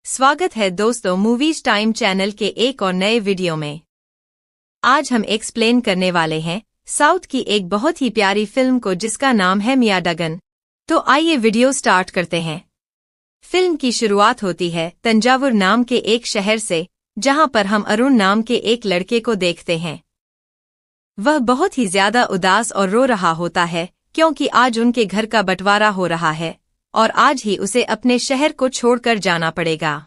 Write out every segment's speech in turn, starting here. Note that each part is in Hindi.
स्वागत है दोस्तों मूवीज टाइम चैनल के एक और नए वीडियो में। आज हम एक्सप्लेन करने वाले हैं साउथ की एक बहुत ही प्यारी फिल्म को जिसका नाम है मियाडगन। तो आइए वीडियो स्टार्ट करते हैं। फिल्म की शुरुआत होती है तंजावुर नाम के एक शहर से, जहां पर हम अरुण नाम के एक लड़के को देखते हैं। वह बहुत ही ज्यादा उदास और रो रहा होता है क्योंकि आज उनके घर का बंटवारा हो रहा है और आज ही उसे अपने शहर को छोड़कर जाना पड़ेगा।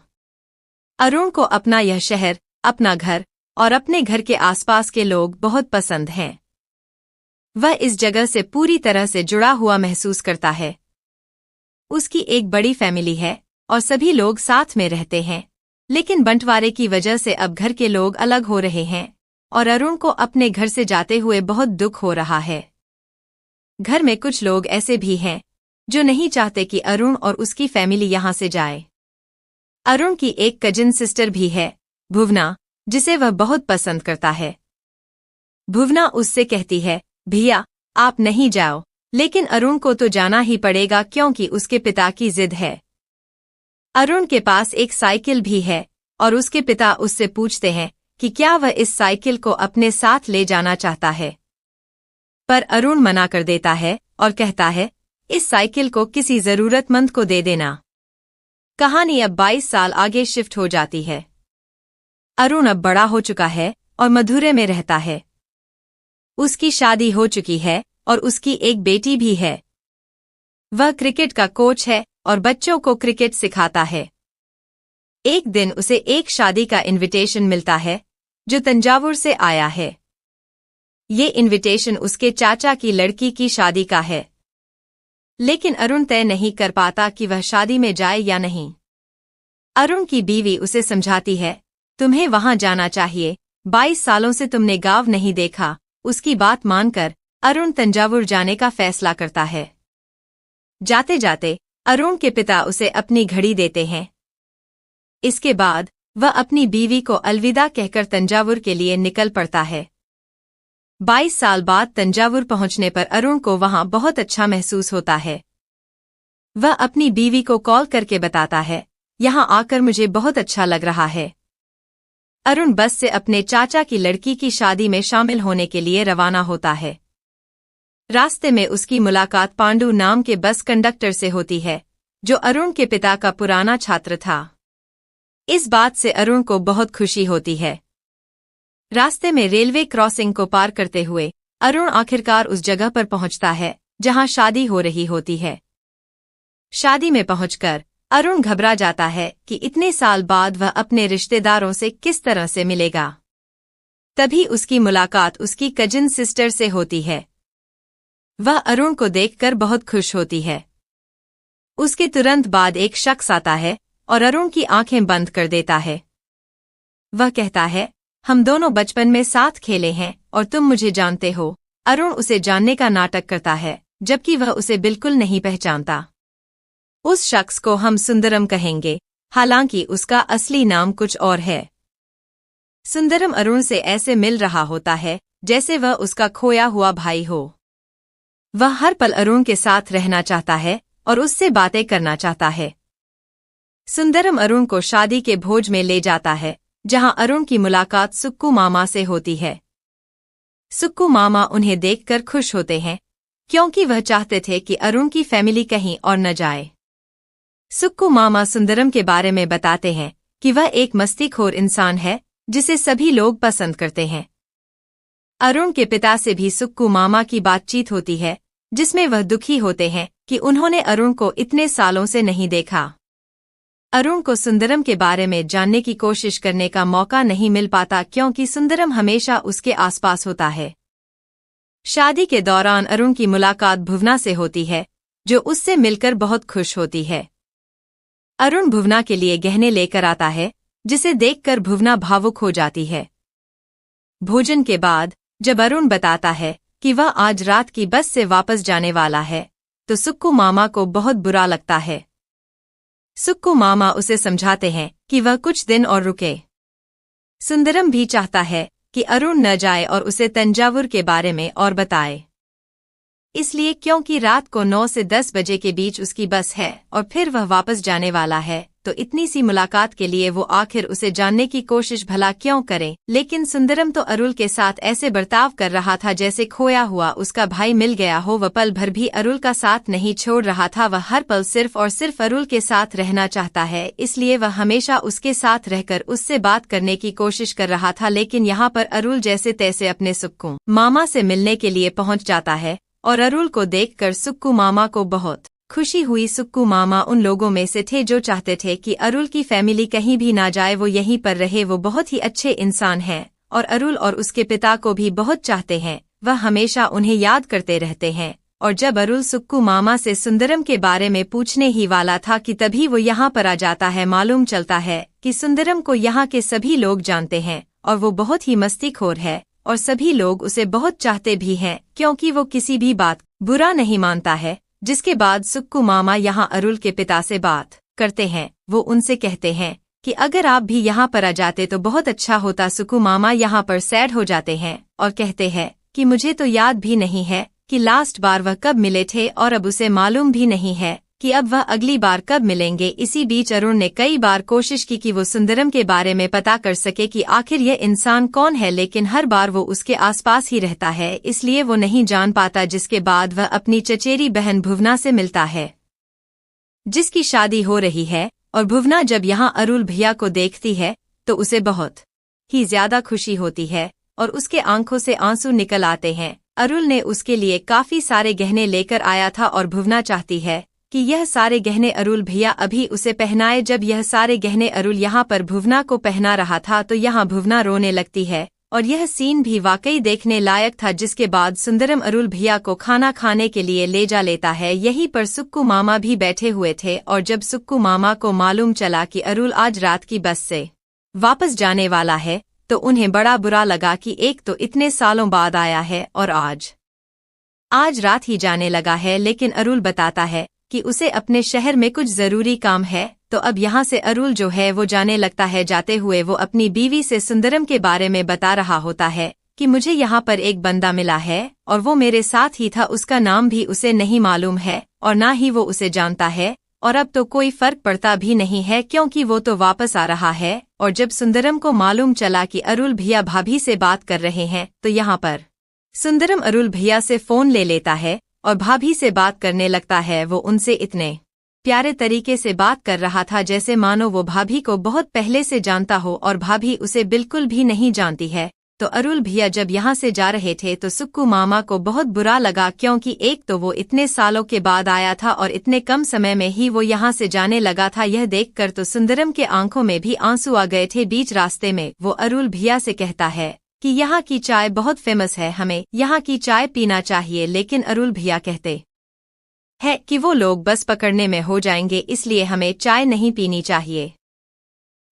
अरुण को अपना यह शहर, अपना घर और अपने घर के आसपास के लोग बहुत पसंद हैं। वह इस जगह से पूरी तरह से जुड़ा हुआ महसूस करता है। उसकी एक बड़ी फैमिली है और सभी लोग साथ में रहते हैं, लेकिन बंटवारे की वजह से अब घर के लोग अलग हो रहे हैं और अरुण को अपने घर से जाते हुए बहुत दुख हो रहा है। घर में कुछ लोग ऐसे भी हैं जो नहीं चाहते कि अरुण और उसकी फैमिली यहां से जाए। अरुण की एक कजिन सिस्टर भी है, भुवना, जिसे वह बहुत पसंद करता है। भुवना उससे कहती है, भैया आप नहीं जाओ, लेकिन अरुण को तो जाना ही पड़ेगा क्योंकि उसके पिता की जिद है। अरुण के पास एक साइकिल भी है और उसके पिता उससे पूछते हैं कि क्या वह इस साइकिल को अपने साथ ले जाना चाहता है, पर अरुण मना कर देता है और कहता है इस साइकिल को किसी जरूरतमंद को दे देना। कहानी अब 22 साल आगे शिफ्ट हो जाती है। अरुण अब बड़ा हो चुका है और मथुरा में रहता है। उसकी शादी हो चुकी है और उसकी एक बेटी भी है। वह क्रिकेट का कोच है और बच्चों को क्रिकेट सिखाता है। एक दिन उसे एक शादी का इनविटेशन मिलता है जो तंजावुर से आया है। ये इनविटेशन उसके चाचा की लड़की की शादी का है, लेकिन अरुण तय नहीं कर पाता कि वह शादी में जाए या नहीं। अरुण की बीवी उसे समझाती है, तुम्हें वहां जाना चाहिए, 22 सालों से तुमने गांव नहीं देखा। उसकी बात मानकर अरुण तंजावुर जाने का फैसला करता है। जाते जाते अरुण के पिता उसे अपनी घड़ी देते हैं। इसके बाद वह अपनी बीवी को अलविदा कहकर तंजावुर के लिए निकल पड़ता है। 22 साल बाद तंजावुर पहुंचने पर अरुण को वहां बहुत अच्छा महसूस होता है। वह अपनी बीवी को कॉल करके बताता है, यहां आकर मुझे बहुत अच्छा लग रहा है। अरुण बस से अपने चाचा की लड़की की शादी में शामिल होने के लिए रवाना होता है। रास्ते में उसकी मुलाकात पांडु नाम के बस कंडक्टर से होती है, जो अरुण के पिता का पुराना छात्र था। इस बात से अरुण को बहुत खुशी होती है। रास्ते में रेलवे क्रॉसिंग को पार करते हुए अरुण आखिरकार उस जगह पर पहुंचता है जहां शादी हो रही होती है। शादी में पहुंचकर अरुण घबरा जाता है कि इतने साल बाद वह अपने रिश्तेदारों से किस तरह से मिलेगा। तभी उसकी मुलाकात उसकी कजिन सिस्टर से होती है। वह अरुण को देखकर बहुत खुश होती है। उसके तुरंत बाद एक शख्स आता है और अरुण की आंखें बंद कर देता है। वह कहता है, हम दोनों बचपन में साथ खेले हैं और तुम मुझे जानते हो। अरुण उसे जानने का नाटक करता है, जबकि वह उसे बिल्कुल नहीं पहचानता। उस शख्स को हम सुंदरम कहेंगे, हालांकि उसका असली नाम कुछ और है। सुंदरम अरुण से ऐसे मिल रहा होता है जैसे वह उसका खोया हुआ भाई हो। वह हर पल अरुण के साथ रहना चाहता है और उससे बातें करना चाहता है। सुंदरम अरुण को शादी के भोज में ले जाता है, जहां अरुण की मुलाकात सुक्कू मामा से होती है। सुक्कू मामा उन्हें देखकर खुश होते हैं क्योंकि वह चाहते थे कि अरुण की फैमिली कहीं और न जाए। सुक्कू मामा सुंदरम के बारे में बताते हैं कि वह एक मस्तीखोर इंसान है जिसे सभी लोग पसंद करते हैं। अरुण के पिता से भी सुक्कू मामा की बातचीत होती है, जिसमें वह दुखी होते हैं कि उन्होंने अरुण को इतने सालों से नहीं देखा। अरुण को सुंदरम के बारे में जानने की कोशिश करने का मौका नहीं मिल पाता क्योंकि सुंदरम हमेशा उसके आसपास होता है। शादी के दौरान अरुण की मुलाकात भुवना से होती है, जो उससे मिलकर बहुत खुश होती है। अरुण भुवना के लिए गहने लेकर आता है, जिसे देखकर भुवना भावुक हो जाती है। भोजन के बाद जब अरुण बताता है कि वह आज रात की बस से वापस जाने वाला है, तो सुक्कू मामा को बहुत बुरा लगता है। सुक्कू मामा उसे समझाते हैं कि वह कुछ दिन और रुके। सुंदरम भी चाहता है कि अरुण न जाए और उसे तंजावुर के बारे में और बताए, इसलिए क्योंकि रात को 9 से 10 बजे के बीच उसकी बस है और फिर वह वापस जाने वाला है, तो इतनी सी मुलाकात के लिए वो आखिर उसे जानने की कोशिश भला क्यों करे। लेकिन सुंदरम तो अरुल के साथ ऐसे बर्ताव कर रहा था जैसे खोया हुआ उसका भाई मिल गया हो। वह पल भर भी अरुल का साथ नहीं छोड़ रहा था। वह हर पल सिर्फ और सिर्फ अरुल के साथ रहना चाहता है, इसलिए वह हमेशा उसके साथ रहकर उससे बात करने की कोशिश कर रहा था। लेकिन यहाँ पर अरुल जैसे तैसे अपने सुक्कू मामा से मिलने के लिए पहुँच जाता है और अरुल को देखकर सुक्कू मामा को बहुत खुशी हुई। सुक्कू मामा उन लोगों में से थे जो चाहते थे कि अरुल की फैमिली कहीं भी ना जाए, वो यहीं पर रहे। वो बहुत ही अच्छे इंसान हैं और अरुल और उसके पिता को भी बहुत चाहते हैं। वह हमेशा उन्हें याद करते रहते हैं। और जब अरुल सुक्कू मामा से सुंदरम के बारे में पूछने ही वाला था कि तभी वो यहाँ पर आ जाता है। मालूम चलता है कि सुंदरम को यहाँ के सभी लोग जानते हैं और वो बहुत ही मस्तीखोर है और सभी लोग उसे बहुत चाहते भी हैं, क्योंकि वो किसी भी बात बुरा नहीं मानता है। जिसके बाद सुक्कू मामा यहाँ अरुल के पिता से बात करते हैं। वो उनसे कहते हैं कि अगर आप भी यहाँ पर आ जाते तो बहुत अच्छा होता। सुक्कू मामा यहाँ पर सैड हो जाते हैं और कहते हैं कि मुझे तो याद भी नहीं है कि लास्ट बार वह कब मिले थे और अब उसे मालूम भी नहीं है कि अब वह अगली बार कब मिलेंगे। इसी बीच अरुण ने कई बार कोशिश की कि वो सुंदरम के बारे में पता कर सके कि आखिर यह इंसान कौन है, लेकिन हर बार वो उसके आसपास ही रहता है, इसलिए वो नहीं जान पाता। जिसके बाद वह अपनी चचेरी बहन भुवना से मिलता है जिसकी शादी हो रही है। और भुवना जब यहाँ अरुल भैया को देखती है तो उसे बहुत ही ज्यादा खुशी होती है और उसके आंखों से आंसू निकल आते हैं। अरुल ने उसके लिए काफी सारे गहने लेकर आया था और भुवना चाहती है कि यह सारे गहने अरुल भैया अभी उसे पहनाए। जब यह सारे गहने अरुल यहाँ पर भुवना को पहना रहा था तो यहाँ भुवना रोने लगती है और यह सीन भी वाकई देखने लायक था। जिसके बाद सुंदरम अरुल भैया को खाना खाने के लिए ले जा लेता है। यहीं पर सुक्कू मामा भी बैठे हुए थे और जब सुक्कू मामा को मालूम चला कि अरुल आज रात की बस से वापस जाने वाला है तो उन्हें बड़ा बुरा लगा कि एक तो इतने सालों बाद आया है और आज रात ही जाने लगा है। लेकिन अरुल बताता है कि उसे अपने शहर में कुछ जरूरी काम है। तो अब यहाँ से अरुल जो है वो जाने लगता है। जाते हुए वो अपनी बीवी से सुंदरम के बारे में बता रहा होता है कि मुझे यहाँ पर एक बंदा मिला है और वो मेरे साथ ही था। उसका नाम भी उसे नहीं मालूम है और ना ही वो उसे जानता है और अब तो कोई फर्क पड़ता भी नहीं है क्योंकि वो तो वापस आ रहा है। और जब सुंदरम को मालूम चला कि अरुल भैया भाभी से बात कर रहे हैं तो यहाँ पर सुंदरम अरुल भैया से फोन ले लेता है और भाभी से बात करने लगता है। वो उनसे इतने प्यारे तरीके से बात कर रहा था जैसे मानो वो भाभी को बहुत पहले से जानता हो और भाभी उसे बिल्कुल भी नहीं जानती है। तो अरुल भैया जब यहाँ से जा रहे थे तो सुक्कू मामा को बहुत बुरा लगा, क्योंकि एक तो वो इतने सालों के बाद आया था और इतने कम समय में ही वो यहाँ से जाने लगा था। यह देखकर तो सुंदरम के आंखों में भी आंसू आ गए थे। बीच रास्ते में वो अरुल भैया से कहता है कि यहाँ की चाय बहुत फेमस है, हमें यहाँ की चाय पीना चाहिए। लेकिन अरुल भैया कहते है कि वो लोग बस पकड़ने में हो जाएंगे, इसलिए हमें चाय नहीं पीनी चाहिए।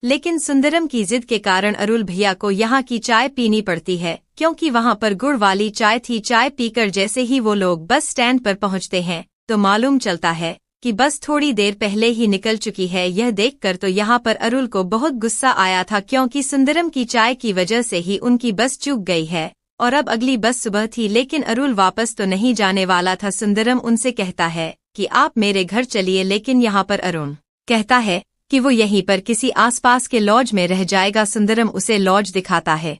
लेकिन सुंदरम की जिद के कारण अरुल भैया को यहाँ की चाय पीनी पड़ती है, क्योंकि वहाँ पर गुड़ वाली चाय थी। चाय पीकर जैसे ही वो लोग बस स्टैंड पर पहुँचते हैं तो मालूम चलता है कि बस थोड़ी देर पहले ही निकल चुकी है। यह देखकर तो यहाँ पर अरुल को बहुत गुस्सा आया था, क्योंकि सुंदरम की चाय की वजह से ही उनकी बस चूक गई है और अब अगली बस सुबह थी। लेकिन अरुल वापस तो नहीं जाने वाला था। सुंदरम उनसे कहता है कि आप मेरे घर चलिए, लेकिन यहाँ पर अरुण कहता है कि वो यहीं पर किसी आसपास के लॉज में रह जाएगा। सुंदरम उसे लॉज दिखाता है,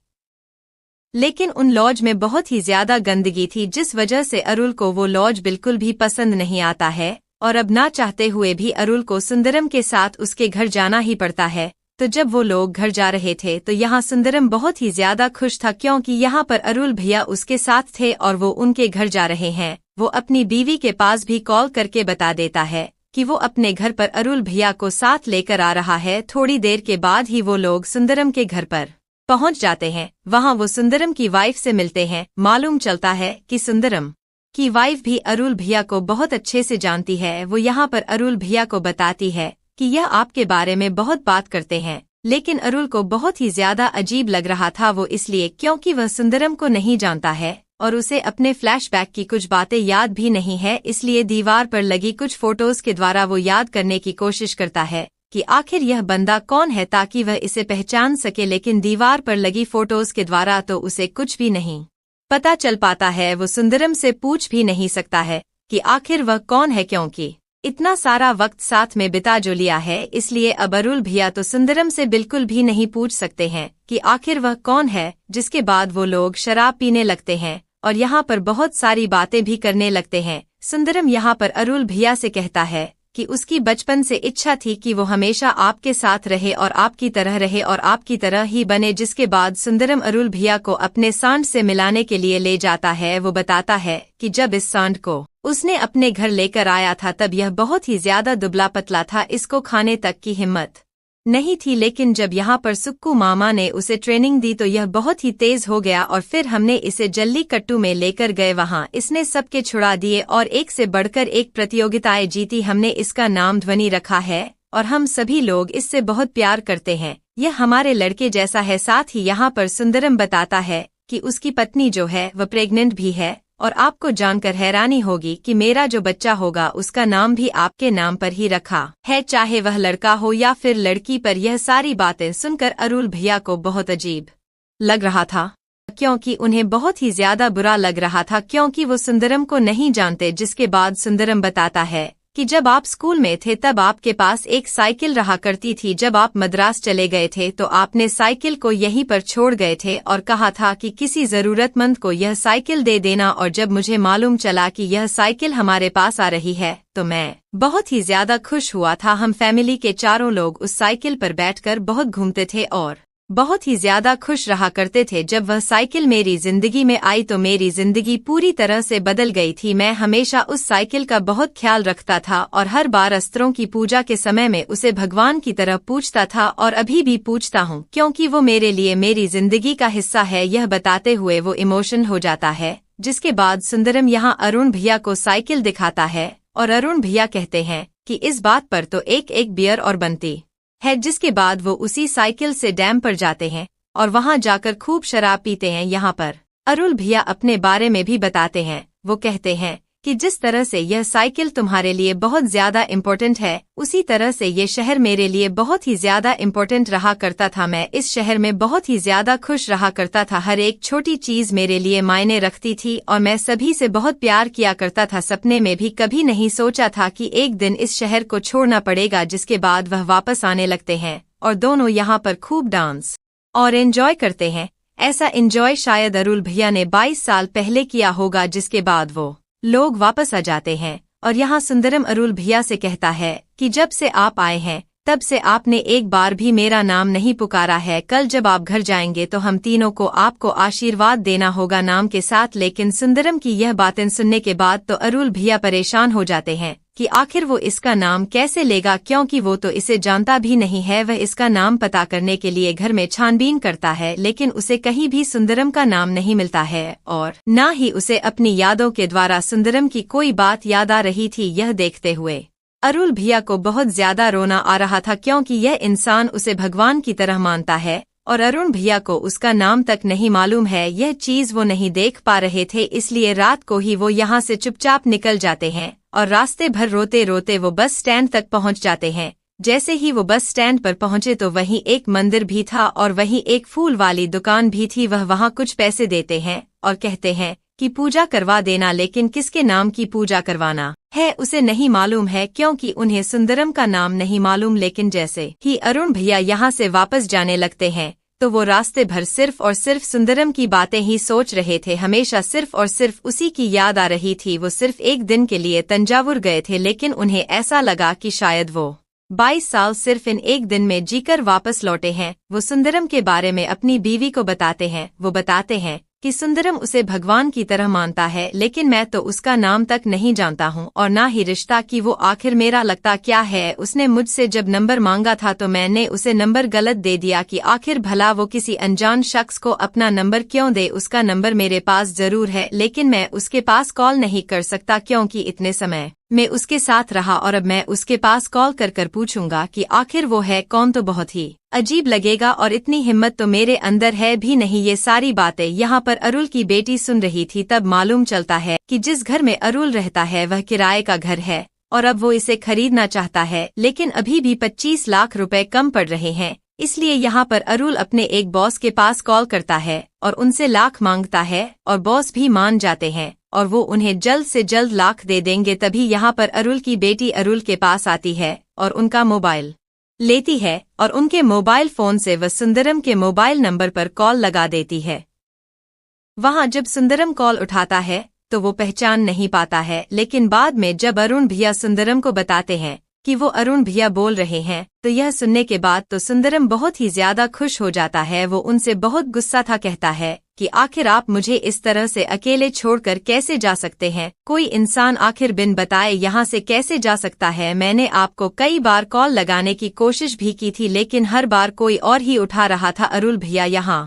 लेकिन उन लॉज में बहुत ही ज्यादा गंदगी थी, जिस वजह से अरुल को वो लॉज बिल्कुल भी पसंद नहीं आता है और अब ना चाहते हुए भी अरुल को सुंदरम के साथ उसके घर जाना ही पड़ता है। तो जब वो लोग घर जा रहे थे तो यहाँ सुंदरम बहुत ही ज्यादा खुश था, क्योंकि यहाँ पर अरुल भैया उसके साथ थे और वो उनके घर जा रहे हैं। वो अपनी बीवी के पास भी कॉल करके बता देता है कि वो अपने घर पर अरुल भैया को साथ लेकर आ रहा है। थोड़ी देर के बाद ही वो लोग सुंदरम के घर पर पहुंच जाते हैं। वहां वो सुंदरम की वाइफ से मिलते हैं। मालूम चलता है कि सुंदरम की वाइफ भी अरुल भैया को बहुत अच्छे से जानती है। वो यहाँ पर अरुल भैया को बताती है कि यह आपके बारे में बहुत बात करते हैं। लेकिन अरुल को बहुत ही ज्यादा अजीब लग रहा था, वो इसलिए क्योंकि वह सुंदरम को नहीं जानता है और उसे अपने फ्लैशबैक की कुछ बातें याद भी नहीं है। इसलिए दीवार पर लगी कुछ फोटोज के द्वारा वो याद करने की कोशिश करता है कि आखिर यह बंदा कौन है, ताकि वह इसे पहचान सके। लेकिन दीवार पर लगी फोटोज के द्वारा तो उसे कुछ भी नहीं पता चल पाता है। वो सुंदरम से पूछ भी नहीं सकता है कि आखिर वह कौन है, क्योंकि इतना सारा वक्त साथ में बिता जो लिया है, इसलिए अब अरुल भैया तो सुंदरम से बिल्कुल भी नहीं पूछ सकते हैं कि आखिर वह कौन है। जिसके बाद वो लोग शराब पीने लगते हैं और यहाँ पर बहुत सारी बातें भी करने लगते हैं। सुंदरम यहाँ पर अरुल भैया से कहता है कि उसकी बचपन से इच्छा थी कि वो हमेशा आपके साथ रहे और आपकी तरह रहे और आपकी तरह ही बने। जिसके बाद सुंदरम अरुल भैया को अपने सांड से मिलाने के लिए ले जाता है। वो बताता है कि जब इस सांड को उसने अपने घर लेकर आया था तब यह बहुत ही ज्यादा दुबला पतला था, इसको खाने तक की हिम्मत नहीं थी, लेकिन जब यहाँ पर सुक्कू मामा ने उसे ट्रेनिंग दी तो यह बहुत ही तेज हो गया और फिर हमने इसे जल्लीकट्टू में लेकर गए। वहाँ इसने सबके छुड़ा दिए और एक से बढ़कर एक प्रतियोगिताएं जीती। हमने इसका नाम ध्वनि रखा है और हम सभी लोग इससे बहुत प्यार करते हैं। यह हमारे लड़के जैसा है। साथ ही यहाँ पर सुंदरम बताता है कि उसकी पत्नी जो है वह प्रेग्नेंट भी है और आपको जानकर हैरानी होगी कि मेरा जो बच्चा होगा उसका नाम भी आपके नाम पर ही रखा है, चाहे वह लड़का हो या फिर लड़की। पर यह सारी बातें सुनकर अरुल भैया को बहुत अजीब लग रहा था, क्योंकि उन्हें बहुत ही ज्यादा बुरा लग रहा था, क्योंकि वो सुंदरम को नहीं जानते। जिसके बाद सुंदरम बताता है कि जब आप स्कूल में थे तब आपके पास एक साइकिल रहा करती थी। जब आप मद्रास चले गए थे तो आपने साइकिल को यहीं पर छोड़ गए थे और कहा था कि किसी जरूरतमंद को यह साइकिल दे देना। और जब मुझे मालूम चला कि यह साइकिल हमारे पास आ रही है तो मैं बहुत ही ज्यादा खुश हुआ था। हम फैमिली के चारों लोग उस साइकिल पर बैठकर बहुत घूमते थे और बहुत ही ज्यादा खुश रहा करते थे। जब वह साइकिल मेरी जिंदगी में आई तो मेरी जिंदगी पूरी तरह से बदल गई थी। मैं हमेशा उस साइकिल का बहुत ख्याल रखता था और हर बार अस्त्रों की पूजा के समय में उसे भगवान की तरह पूजता था और अभी भी पूजता हूँ, क्योंकि वो मेरे लिए मेरी जिंदगी का हिस्सा है। यह बताते हुए वो इमोशन हो जाता है। जिसके बाद सुंदरम यहाँ अरुण भैया को साइकिल दिखाता है और अरुण भैया कहते हैं कि इस बात पर तो एक बियर और बनती है। जिसके बाद वो उसी साइकिल से डैम पर जाते हैं और वहां जाकर खूब शराब पीते हैं। यहाँ पर अरुल भैया अपने बारे में भी बताते हैं। वो कहते हैं कि जिस तरह से यह साइकिल तुम्हारे लिए बहुत ज्यादा इम्पोर्टेंट है, उसी तरह से ये शहर मेरे लिए बहुत ही ज्यादा इम्पोर्टेंट रहा करता था। मैं इस शहर में बहुत ही ज्यादा खुश रहा करता था। हर एक छोटी चीज मेरे लिए मायने रखती थी और मैं सभी से बहुत प्यार किया करता था। सपने में भी कभी नहीं सोचा था कि एक दिन इस शहर को छोड़ना पड़ेगा। जिसके बाद वह वापस आने लगते हैं और दोनों यहाँ पर खूब डांस और एंजॉय करते हैं। ऐसा एंजॉय शायद अरुल भैया ने 22 साल पहले किया होगा। जिसके बाद वो लोग वापस आ जाते हैं और यहाँ सुंदरम अरुल भैया से कहता है कि जब से आप आए हैं तब से आपने एक बार भी मेरा नाम नहीं पुकारा है। कल जब आप घर जाएंगे तो हम तीनों को आपको आशीर्वाद देना होगा नाम के साथ। लेकिन सुंदरम की यह बातें सुनने के बाद तो अरुल भैया परेशान हो जाते हैं कि आखिर वो इसका नाम कैसे लेगा, क्योंकि वो तो इसे जानता भी नहीं है। वह इसका नाम पता करने के लिए घर में छानबीन करता है, लेकिन उसे कहीं भी सुंदरम का नाम नहीं मिलता है और न ही उसे अपनी यादों के द्वारा सुंदरम की कोई बात याद आ रही थी। यह देखते हुए अरुल भैया को बहुत ज्यादा रोना आ रहा था, क्योंकि यह इंसान उसे भगवान की तरह मानता है और अरुण भैया को उसका नाम तक नहीं मालूम है। यह चीज वो नहीं देख पा रहे थे, इसलिए रात को ही वो यहाँ से चुपचाप निकल जाते हैं और रास्ते भर रोते रोते वो बस स्टैंड तक पहुँच जाते हैं। जैसे ही वो बस स्टैंड पर पहुंचे तो वहीं एक मंदिर भी था और वहीं एक फूल वाली दुकान भी थी। वह वहां कुछ पैसे देते हैं और कहते हैं कि पूजा करवा देना, लेकिन किसके नाम की पूजा करवाना है उसे नहीं मालूम है, क्योंकि उन्हें सुंदरम का नाम नहीं मालूम। लेकिन जैसे ही अरुण भैया यहाँ से वापस जाने लगते हैं तो वो रास्ते भर सिर्फ और सिर्फ सुंदरम की बातें ही सोच रहे थे। हमेशा सिर्फ और सिर्फ उसी की याद आ रही थी। वो सिर्फ एक दिन के लिए तंजावुर गए थे, लेकिन उन्हें ऐसा लगा कि शायद वो 22 साल सिर्फ इन एक दिन में जीकर वापस लौटे हैं। वो सुंदरम के बारे में अपनी बीवी को बताते हैं। वो बताते हैं कि सुंदरम उसे भगवान की तरह मानता है, लेकिन मैं तो उसका नाम तक नहीं जानता हूँ और ना ही रिश्ता कि वो आखिर मेरा लगता क्या है। उसने मुझसे जब नंबर मांगा था तो मैंने उसे नंबर गलत दे दिया कि आखिर भला वो किसी अनजान शख्स को अपना नंबर क्यों दे। उसका नंबर मेरे पास जरूर है, लेकिन मैं उसके पास कॉल नहीं कर सकता, क्योंकि इतने समय मैं उसके साथ रहा और अब मैं उसके पास कॉल कर कर पूछूंगा कि आखिर वो है कौन तो बहुत ही अजीब लगेगा और इतनी हिम्मत तो मेरे अंदर है भी नहीं। ये सारी बातें यहाँ पर अरुल की बेटी सुन रही थी। तब मालूम चलता है कि जिस घर में अरुल रहता है वह किराए का घर है और अब वो इसे खरीदना चाहता है, लेकिन अभी भी 25 लाख रुपए कम पड़ रहे हैं। इसलिए यहाँ पर अरुल अपने एक बॉस के पास कॉल करता है और उनसे लाख मांगता है और बॉस भी मान जाते हैं और वो उन्हें जल्द से जल्द लाख दे देंगे। तभी यहाँ पर अरुल की बेटी अरुल के पास आती है और उनका मोबाइल लेती है और उनके मोबाइल फोन से वह सुंदरम के मोबाइल नंबर पर कॉल लगा देती है। वहां जब सुंदरम कॉल उठाता है तो वो पहचान नहीं पाता है, लेकिन बाद में जब अरुण भैया सुंदरम को बताते हैं कि वो अरुण भैया बोल रहे हैं तो यह सुनने के बाद तो सुंदरम बहुत ही ज्यादा खुश हो जाता है। वो उनसे बहुत गुस्सा था, कहता है कि आखिर आप मुझे इस तरह से अकेले छोड़कर कैसे जा सकते हैं? कोई इंसान आखिर बिन बताए यहाँ से कैसे जा सकता है? मैंने आपको कई बार कॉल लगाने की कोशिश भी की थी, लेकिन हर बार कोई और ही उठा रहा था। अरुण भैया यहाँ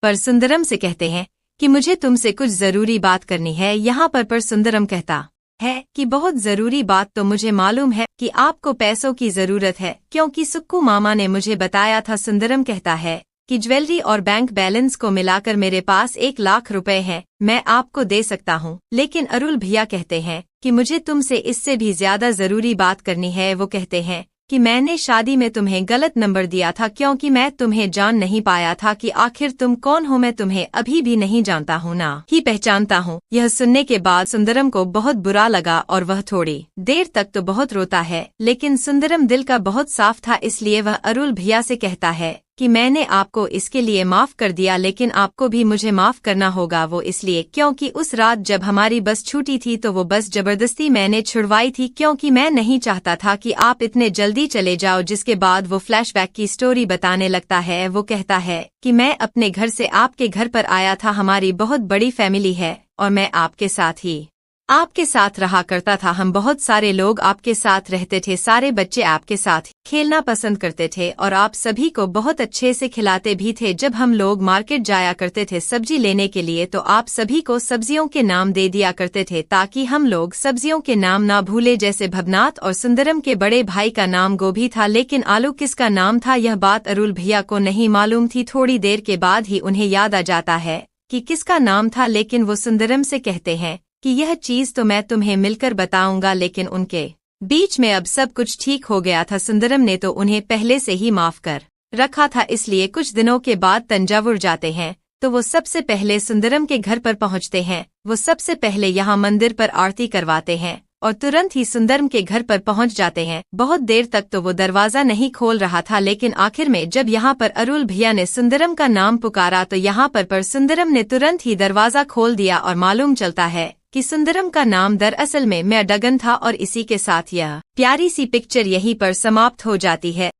पर सुंदरम से कहते हैं कि मुझे तुमसे कुछ जरूरी बात करनी है यहाँ पर सुंदरम कहता है कि बहुत जरूरी बात तो मुझे मालूम है कि आपको पैसों की जरूरत है, क्योंकि सुक्कू मामा ने मुझे बताया था। सुंदरम कहता है कि ज्वेलरी और बैंक बैलेंस को मिलाकर मेरे पास 1 लाख रुपए हैं, मैं आपको दे सकता हूँ। लेकिन अरुण भैया कहते हैं कि मुझे तुमसे इससे भी ज्यादा जरूरी बात करनी है। वो कहते हैं कि मैंने शादी में तुम्हें गलत नंबर दिया था, क्योंकि मैं तुम्हें जान नहीं पाया था कि आखिर तुम कौन हो। मैं तुम्हें अभी भी नहीं जानता हूँ, ना ही पहचानता हूँ। यह सुनने के बाद सुंदरम को बहुत बुरा लगा और वह थोड़ी देर तक तो बहुत रोता है, लेकिन सुंदरम दिल का बहुत साफ था, इसलिए वह अरुण भैया से कहता है कि मैंने आपको इसके लिए माफ कर दिया, लेकिन आपको भी मुझे माफ करना होगा। वो इसलिए क्योंकि उस रात जब हमारी बस छूटी थी तो वो बस जबरदस्ती मैंने छुड़वाई थी, क्योंकि मैं नहीं चाहता था कि आप इतने जल्दी चले जाओ। जिसके बाद वो फ्लैशबैक की स्टोरी बताने लगता है। वो कहता है कि मैं अपने घर से आपके घर पर आया था, हमारी बहुत बड़ी फैमिली है और मैं आपके साथ रहा करता था। हम बहुत सारे लोग आपके साथ रहते थे, सारे बच्चे आपके साथ खेलना पसंद करते थे और आप सभी को बहुत अच्छे से खिलाते भी थे। जब हम लोग मार्केट जाया करते थे सब्जी लेने के लिए तो आप सभी को सब्जियों के नाम दे दिया करते थे, ताकि हम लोग सब्जियों के नाम ना भूले। जैसे भवनाथ और सुंदरम के बड़े भाई का नाम गोभी था, लेकिन आलू किसका नाम था यह बात अरुण भैया को नहीं मालूम थी। थोड़ी देर के बाद ही उन्हें याद आ जाता है कि किसका नाम था, लेकिन वो सुंदरम से कहते हैं कि यह चीज तो मैं तुम्हें मिलकर बताऊंगा। लेकिन उनके बीच में अब सब कुछ ठीक हो गया था। सुंदरम ने तो उन्हें पहले से ही माफ कर रखा था, इसलिए कुछ दिनों के बाद तंजावुर जाते हैं तो वो सबसे पहले सुंदरम के घर पर पहुंचते हैं। वो सबसे पहले यहाँ मंदिर पर आरती करवाते हैं और तुरंत ही सुंदरम के घर पर पहुंच जाते हैं। बहुत देर तक तो वो दरवाजा नहीं खोल रहा था, लेकिन आखिर में जब यहाँ पर अरुण भैया ने सुंदरम का नाम पुकारा तो यहाँ पर सुंदरम ने तुरंत ही दरवाजा खोल दिया और मालूम चलता है कि सुंदरम का नाम दरअसल में मियाडगन था। और इसी के साथ यह प्यारी सी पिक्चर यहीं पर समाप्त हो जाती है।